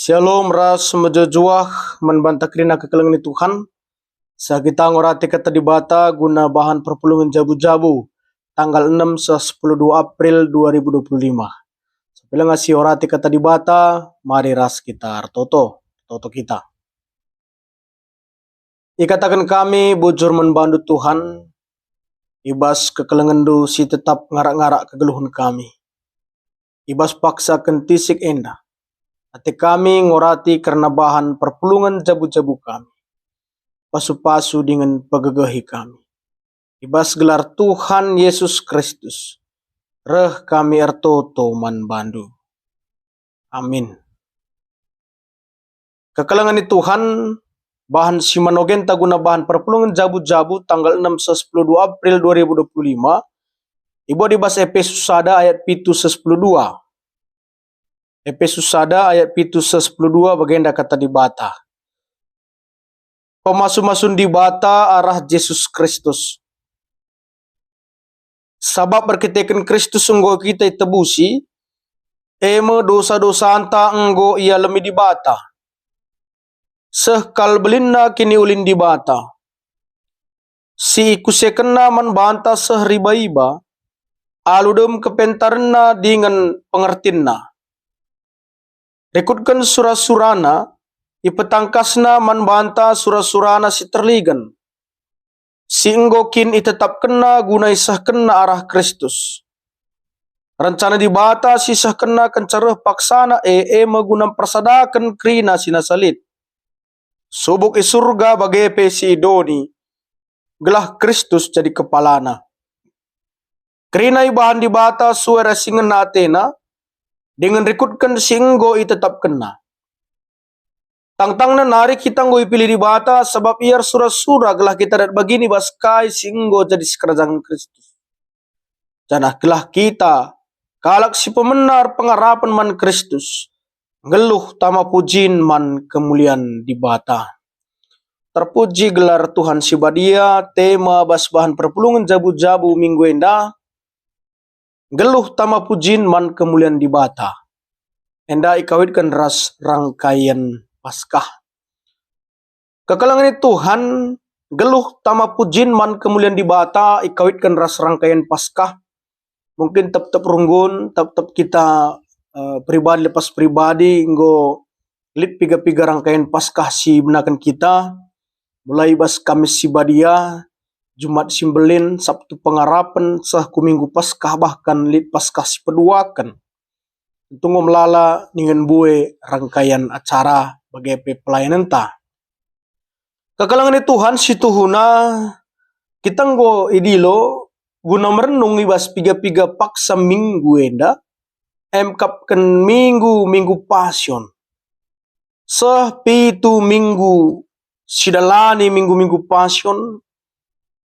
Shalom ras mejojuah menbantakrina kekelengan Tuhan. Sa kita ngorati kata dibata guna bahan perpulungan jabu-jabu tanggal 6 sa 10 April 2025. Bila ngasih orati kata dibata, mari ras kita toto kita. Ikatakan kami bujur membantu Tuhan, ibas kekelengan du si tetap ngarak-ngarak kegeluhan kami. Ibas paksa kentisik endah. Hati kami ngorati karena bahan perpulungan jabu-jabu kami. Pasu-pasu dengan pegegahi kami. Ibas gelar Tuhan Yesus Kristus. Reh kami ertoto man bandu. Amin. Kekelangan Tuhan, bahan simanogen guna bahan perpulungan jabu-jabu tanggal 6 sa 10 April 2025. Ibu di bahasa Efesus ada ayat 7 sa 10:2. Efesus ada ayat 7 sa 10:2 bagenda kata dibata. Pemasu-masun dibata arah Yesus Kristus. Sabab berkitakan Kristus enggo kita tebusi, eme dosa-dosa anta enggo ia lemi dibata. Sehkal belinna kini ulin dibata. Si ikusekena man banta sehriba-iba, aludem kepentarna dengan pengertinna. Rekutkan surah-surana, ipetangkasna man banta surah-surana si terligan. Si enggo kin itetap kena guna isah kena arah Kristus. Rencana dibata sisah kena kencareh paksana magunam persadakan krina sinasalit. Subuk surga bagepe si idoni, gelah Kristus jadi kepalana. Krina ibahan dibata suara singen atena, dengan rekutkan singgo tetap kena. Tang-tangna nari kita nggo ipilih di bata sebab iar surah-surah gelah kita dat begini baskai singgo jadi sekerajaan Kristus. Janah gelah kita kalak si pemenar pengarapan man Kristus. Geluh tama pujin man kemuliaan di bata. Terpuji gelar Tuhan sibadia tema bas bahan perpulungan jabu-jabu minggu endah. Geluh tama pujin man kemuliaan di bata. Enda ikawitkan ras rangkaian Paskah. Kekelangan Tuhan, geluh tama pujin man kemuliaan di bata ikawitkan ras rangkaian Paskah. Mungkin tetap runggun, tetap kita pribadi lepas pribadi nggo lip piga-piga rangkaian Paskah si benakan kita. Mulai bas Kamis sibadia, Jumat simbelin, Sabtu pengarapan, sahku minggu Paskah bahkan lit Paskah si peduakan. Tunggu melala dengan bue rangkaian acara bagi pelayanan ta. Kekalangan Tuhan si tuhuna kita nggo idilo guna merenung ibas piga-piga paksa minggu enda emkapkan minggu pasion. Pitu minggu sidalani minggu pasion.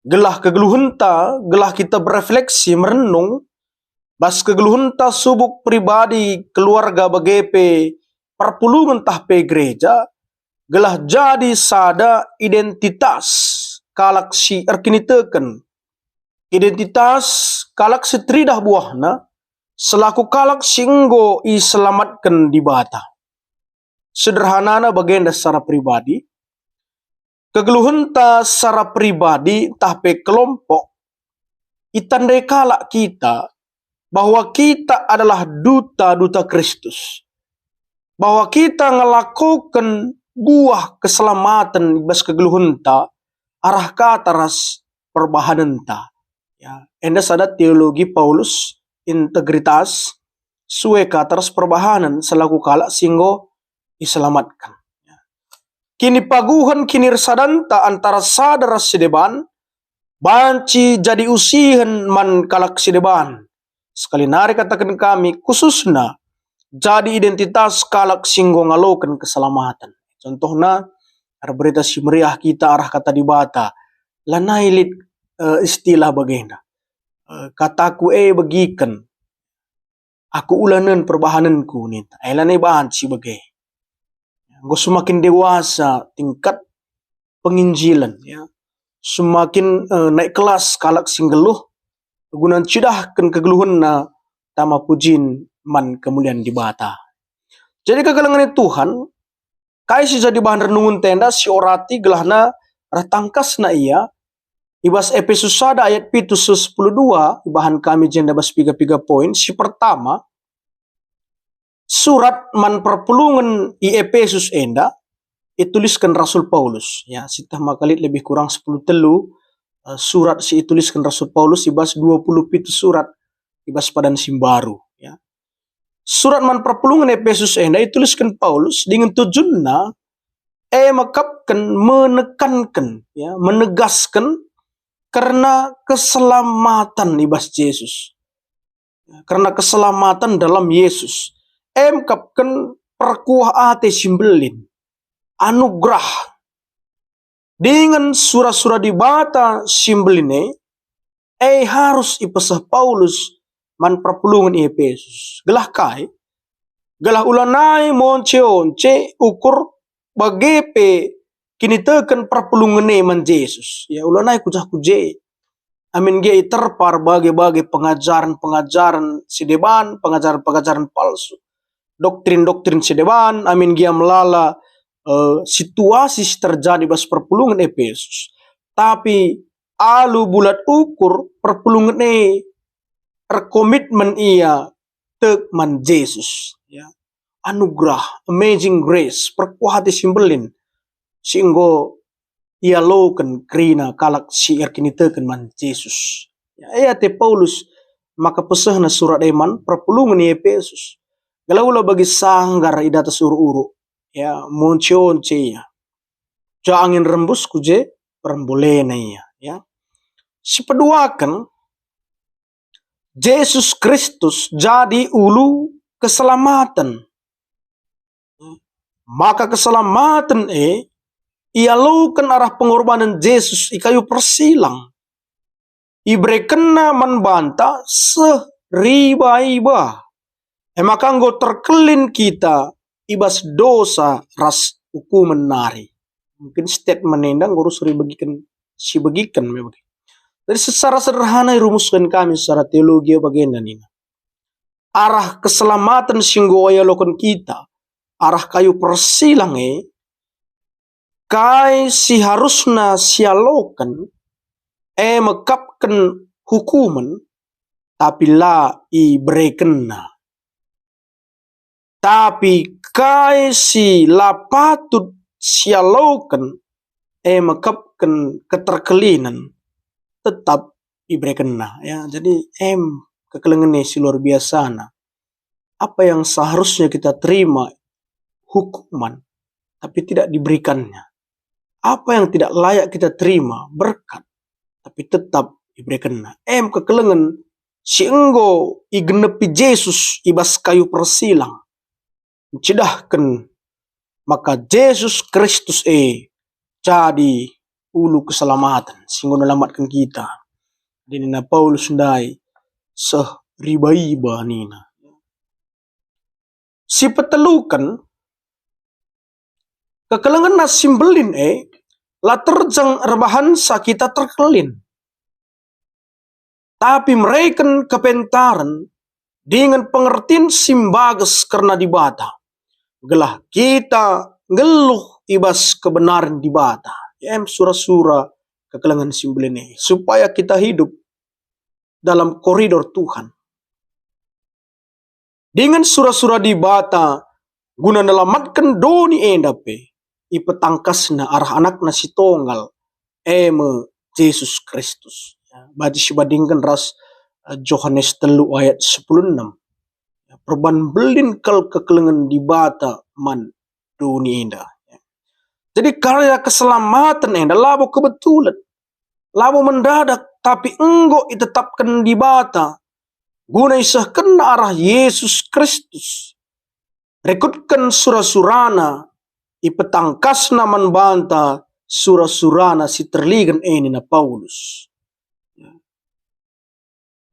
Gelah kegeluhenta, gelah kita berefleksi merenung, bas kegeluhenta subuk pribadi keluarga bagepe perpulungan tahpe gereja, gelah jadi sada identitas kalak si erkiniteken. Identitas kalak si tridah buahna, selaku kalak singgo iselamatkan di bata. Sederhanana bagenda secara pribadi, kegeluhenta secara pribadi tahpe kelompok itandai kalak kita bahwa kita adalah duta-duta Kristus. Bahwa kita ngelakukan buah keselamatan bas kegeluhenta arah ke atas perbahanenta. Ya, enda sada teologi Paulus integritas suwe ke atas perbahanan selaku kalak singgo diselamatkan. Kini paguhan kini resadanta antara sadar sideban, banci jadi usihan man kalak sideban. Sekali nari katakan kami khususnya jadi identitas kalak singgo ngalokan keselamatan. Contohnya ada berita si meriah kita arah kata dibata. Lanailit istilah bagenda. Kataku bagikan. Aku ulanan perbahananku nita. Lanai bahan si bagai. Gue semakin dewasa tingkat penginjilan ya. Semakin naik kelas kalak singgeluh gunaan cidahkan kegeluhan na tama pujin man kemuliaan di bata. Jadi kegelengan Tuhan, kai si jadi bahan renungun tenda si orati gelahna ratangkas na iya, ibas Efesus sada ayat pitu 10:2, bahan kami jenda bas piga poin. Si pertama, surat man perpulungan i Efesus enda, ituliskan Rasul Paulus. Ya, sitah makalit lebih kurang 10 telu, surat si ituliskan Rasul Paulus, ibas 20 pitu surat, ibas padan simbaru. Ya. Surat man perpulungan Efesus enda ituliskan Paulus dengan tujuanna makapkan, menekankan, ya, menegaskan karena keselamatan ibas Yesus. Ya, karena keselamatan dalam Yesus. Makapkan perkuah ate simbelin. Anugerah. Dengan surah-surah di bata simbeline, harus ipesah Paulus man perpulungan Efesus. Gelah kai, gelah ulanai monce ukur bagepe kini teken perpulungan man Yesus. Ya ulanai kujah kuje. Amin ge terpar bagi pengajaran-pengajaran sedeban, pengajaran-pengajaran palsu. Doktrin-doktrin sedeban, amin ge melala situasi terjadi bas perpulungan Efesus. Tapi alu bulat ukur perpulungan komitmen ia tek man Yesus, ya. Anugerah, amazing grace, perkuat simbelin singgo ia loken krina kalak si erkini teken man Yesus. Ya te Paulus maka pesahna surat eman perpulungan Efesus. Galaula bagi sanggar idata uru-uru, ya monce ya. Ja angin rembus kuje perembolena ya. Si peduakan Yesus Kristus jadi ulu keselamatan. Maka keselamatan ia laukan arah pengorbanan Yesus ikayu persilang. Ibrekena manbanta seriba-iba. Maka anggo terkelin kita ibas dosa ras hukuman nari. Mungkin statement nendang ngurus bagikan si bagikan memang. Jadi secara sederhana rumuskan kami secara teologi bagian ini. Arah keselamatan singgo aya lokon kita, arah kayu persilang kai si harusna sialokan mekapkan hukuman tapi la ibrekenna. Tapi kai si la patut sialokan mekapkan keterkelinan tetap diberikan ya. Jadi kekelengan si luar biasa nah. Apa yang seharusnya kita terima hukuman tapi tidak diberikannya. Apa yang tidak layak kita terima berkat tapi tetap diberikan. Kekelengan si enggo igenepi Yesus ibas kayu persilang. Mencedahkan maka Yesus Kristus jadi ulu keselamatan sehingga melamatkan kita. Dina Paulus ndai riba-iba nina. Si petelukan kekelengan na simbelin la terjang rebahan kita terkelin. Tapi mereka kepentaran dengan pengertian simbages karena dibata. Gelah kita ngeluh ibas kebenaran dibata. Surah-surah kekelengan simbol ini supaya kita hidup dalam koridor Tuhan. Dengan surah-surah dibata guna melamatkan doni endape ipetangkasna arah anak nasi tonggal Yesus Kristus. Badi sibadingkan ras Yohanes 3 ayat 10:6. Perban belin kal kekelengan dibata man doni endah. Jadi karya keselamatan labo kebetulan, labo mendadak, tapi enggo ditetapkan di bata, guna isahkan arah Yesus Kristus. Rekutkan surah-surana, ipetangkas naman banta surah-surana si terligan na Paulus.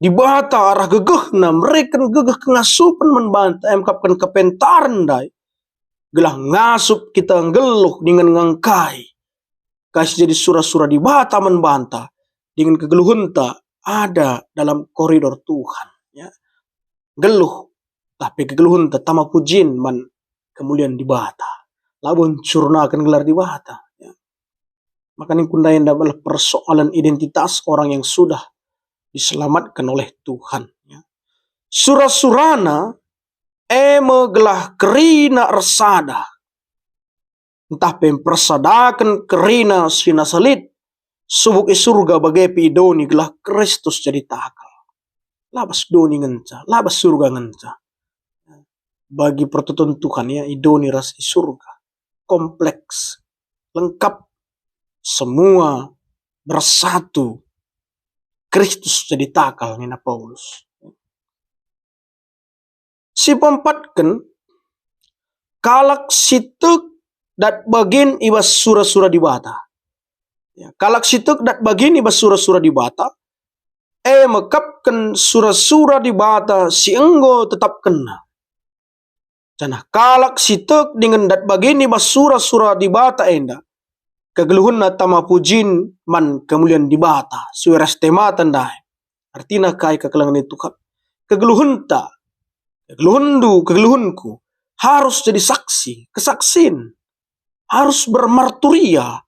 Di bata arah gegehna, mereka gegeh kengasupan membanta, kapkan kepentaran dai. Gelah ngasup kita ngeluh dengan ngangkai. Kasih jadi surah-surah di bata membanta. Dengan kegeluhunta ada dalam koridor Tuhan. Ya. Geluh. Tapi kegeluhunta tama pujin man kemulian di bata. Labon curnakan gelar di bata. Ya. Makanya kundayan adalah persoalan identitas orang yang sudah diselamatkan oleh Tuhan. Ya. Surah-surana gelah kerina resada. Entah persadakan kerina sina salit. Subuk surga bagai idoni gelah Kristus jadi takal. Labas doni ngenca, labas surga ngenca. Bagi pertutuan Tuhan ya, idoni ras surga. Kompleks, lengkap, semua bersatu. Kristus jadi takal nina Paulus. Si pempatkan kalak situk dat bagin ibas surah-surah di bata. Ya, kalak situk dat bagin ibas surah-surah di bata. Mekapkan surah-surah di bata si enggo tetap kena. Canah kalak situk dengan dat bagin ibas surah-surah di bata enda. Kegeluhun na tama pujin man kemulian di bata. Sueras tematan dai. Artinya kai kekelangan itu kan. Kegeluhun ta. Kegeluhunku harus jadi saksi, kesaksin, harus bermarturia,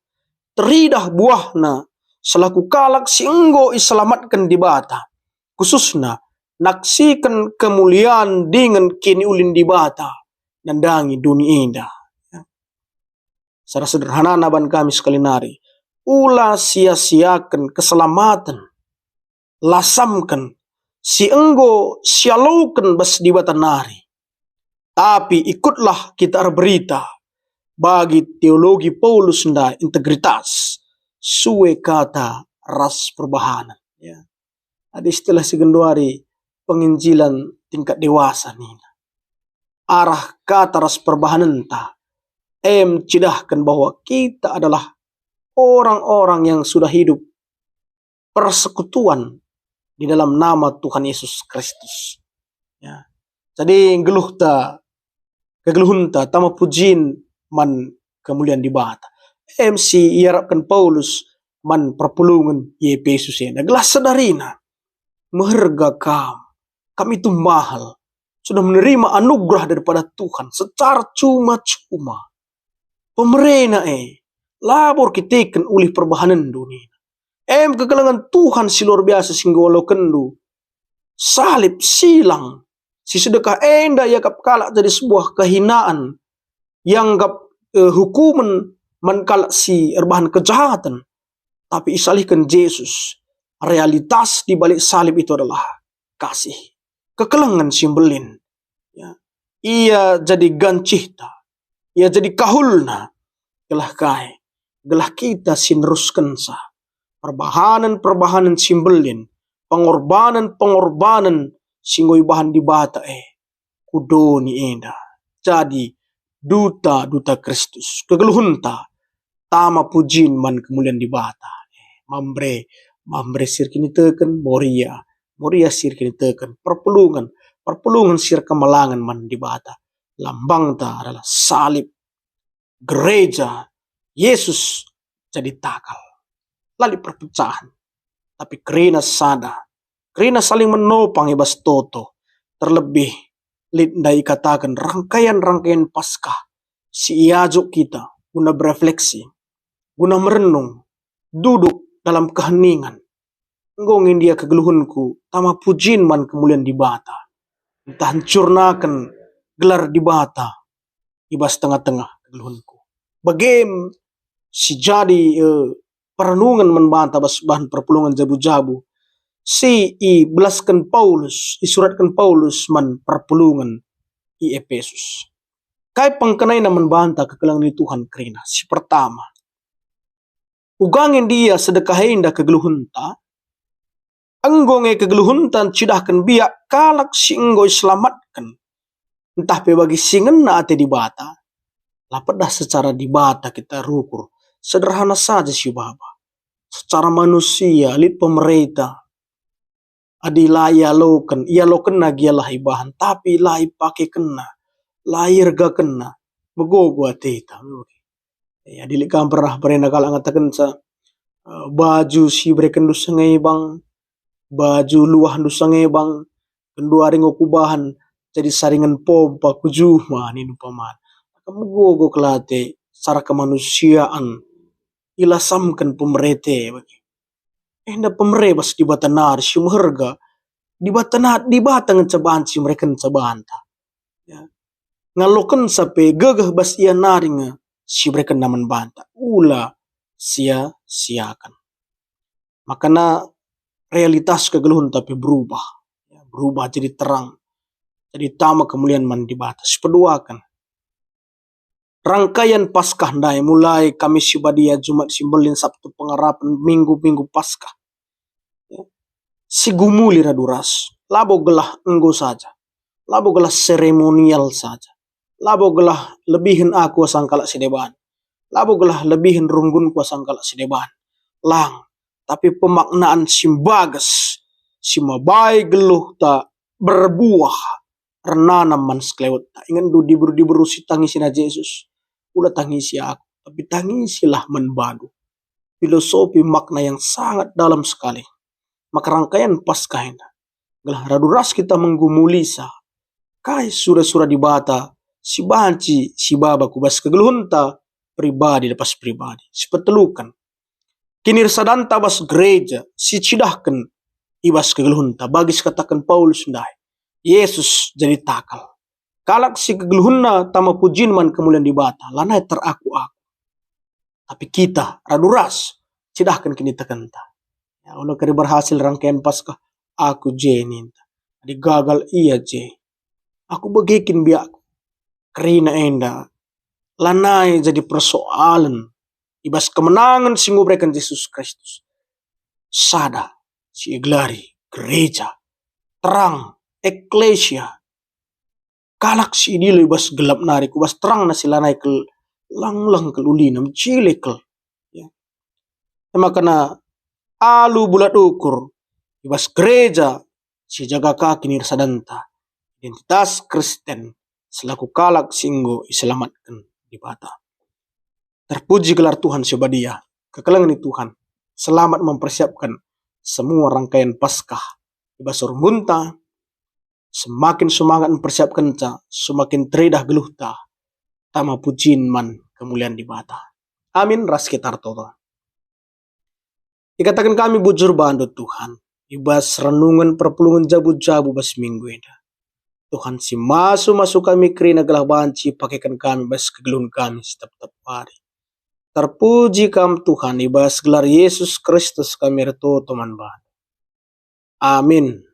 teridah buahna, selaku kalak si enggo iselamatkan di bata, khususna naksikan kemuliaan dengan kini ulin di bata, nandangi dunia indah. Secara sederhana naban kami sekali nari, ulah sia-siakan keselamatan, lasamkan, si enggo sialaukan bas di bata nari. Tapi ikutlah kita berita bagi teologi Paulus nda integritas suwe kata ras perbahanan. Ya. Ada istilah segenduari penginjilan tingkat dewasa nih. Arah kata ras perbahanan ta cidahkan bahwa kita adalah orang-orang yang sudah hidup persekutuan di dalam nama Tuhan Yesus Kristus. Ya. Jadi kegeluhun ta tama pujin man kemulian di bata. MC iarapkan Paulus man perpulungan Yesus ya. Gelas sadarina meharga kami itu mahal. Sudah menerima anugerah daripada Tuhan secara cuma-cuma. Pemerintah labor kitikan ulih perbahanan dunia. Kegelangan Tuhan si luar biasa sehingga walau kendu salib silang si sedekah enda yakap kalak jadi sebuah kehinaan yang hukuman menkalak si erbahan kejahatan, tapi isalihkan Yesus. Realitas di balik salib itu adalah kasih, kekelangan simbelin. Ya. Ia jadi gancihta, ia jadi kahulna, gelah kita sineruskan sah. Perbahanan simbelin, pengorbanan singgoy bahan di bata kudoni enda. Jadi duta Kristus. Kegeluhunta tama pujin man kemulian di bata. Mambre sirkini teken moria sirkini teken perpulungan sir kemalangan man di bata. Lambang ta adalah salib, gereja, Yesus jadi takal. Lali perpecahan. Tapi kerina saling menopang ibas toto. Terlebih lindai katakan rangkaian Paskah. Si iajok kita guna berefleksi, guna merenung, duduk dalam keheningan. Nggongin dia kegeluhunku, tama pujin man kemulian di bata. Entah hancurnakan gelar di bata, ibas tengah-tengah kegeluhunku. Bagem si jadi perenungan membantah bahan perpulungan jabu-jabu. Si belaskan Paulus, isuratkan Paulus man perpulungan i Efesus. Kai pangkenai na membantah kekelangan di Tuhan kerina. Si pertama, ugangin dia sedekahin dah kegeluhunta, enggongnya kegeluhuntan cidahkan biak kalak si enggoy selamatkan. Entah pe bagi singena ate di bata, lapadah secara di bata kita rukur. Sederhana saja si Bapa. Secara manusia, lit pemerintah. Adila ia loken lagi lah ibahan. Tapi lai pakai kena. Lahir ga kena. Begogo ateta. Ya dilik pernah pernah kalau ngatakan sa baju si breken du sangai bang. Baju luah du sangai bang. Kendua ring okubahan. Jadi saringan pompa kujuma ni paman. Kamugogo kelate secara kemanusiaan ilasamkan pemerete bagi. Enda pemere bas di batanar si harga di batang cobaan si mereka cobaan ta. Ya. Ngalokan sampai gagah bas ia naringa si mereka naman banta. Ula sia-siakan. Makanya realitas kegeluhan tapi berubah. Ya, berubah jadi terang. Jadi tama kemuliaan man di batas. Peduakan. Rangkaian Paskah ndai mulai Kamis Sibadia, Jumat Simbelin, Sabtu Pengharapan, Minggu-minggu Paskah. Ya. Si gumuli raduras. Labo gelah enggo saja. Labo gelah seremonial saja. Labo gelah lebihin aku sangkala sideban. Labo gelah lebihin runggun ku sangkala sideban. Lang. Tapi pemaknaan simbagas. Simabai geluh tak berbuah. Renanam man sklewet. Ingat du diburu si tangisin Yesus. Udah tangisi aku. Tapi tangisilah menbadu. Filosofi makna yang sangat dalam sekali. Maka rangkaian Paskah ini. Gelah raduras kita menggumuli sah. Kai sura-sura di bata. Si banci, si baba kubas kegeluhunta. Pribadi lepas pribadi. Sepetelukan. Kinir sadanta bas gereja. Si cidahkan. Ibas kegeluhunta. Bagis katakan Paulus ndai. Yesus jadi takal. Kalak si kegeluhunna tama pujin man kemuliaan di bata. Lanai teraku-aku. Tapi kita, raduras. Cidahkan kini tekenta. Ya Allah kari berhasil rangkaian Paskah. Aku jeninta. Jadi gagal iya je. Aku begikin biak. Kerina enda. Lanai jadi persoalan. Ibas kemenangan si ngubrekan Yesus Kristus. Sada. Si iglari. Gereja. Terang. Eklesia. Kalak si idilo ibas gelap nari. Kubas terang na sila naik ke lang-lang ke lulinam. Cilekel. Ya. Makanya alu bulat ukur. Ibas gereja. Si jaga kaki nirsadanta. Identitas Kristen. Selaku kalak singgo iselamatkan di bata. Terpuji gelar Tuhan sebadia. Kekelangan Tuhan. Selamat mempersiapkan semua rangkaian Paskah. Ibas rungunta. Semakin semangat mempersiapkan ta, semakin teridah geluh ta. Tama pujin man kemuliaan di bata. Amin ras kitar toto. Dikatakan kami bujur bandut Tuhan. Ibas renungan perpulungan jabu-jabu bas minggu ini. Tuhan si masuk kami kerina gelah banci pakaikan kami bas kegeluhan kami setiap hari. Terpuji kam Tuhan ibas gelar Yesus Kristus kami reto teman bahan. Amin.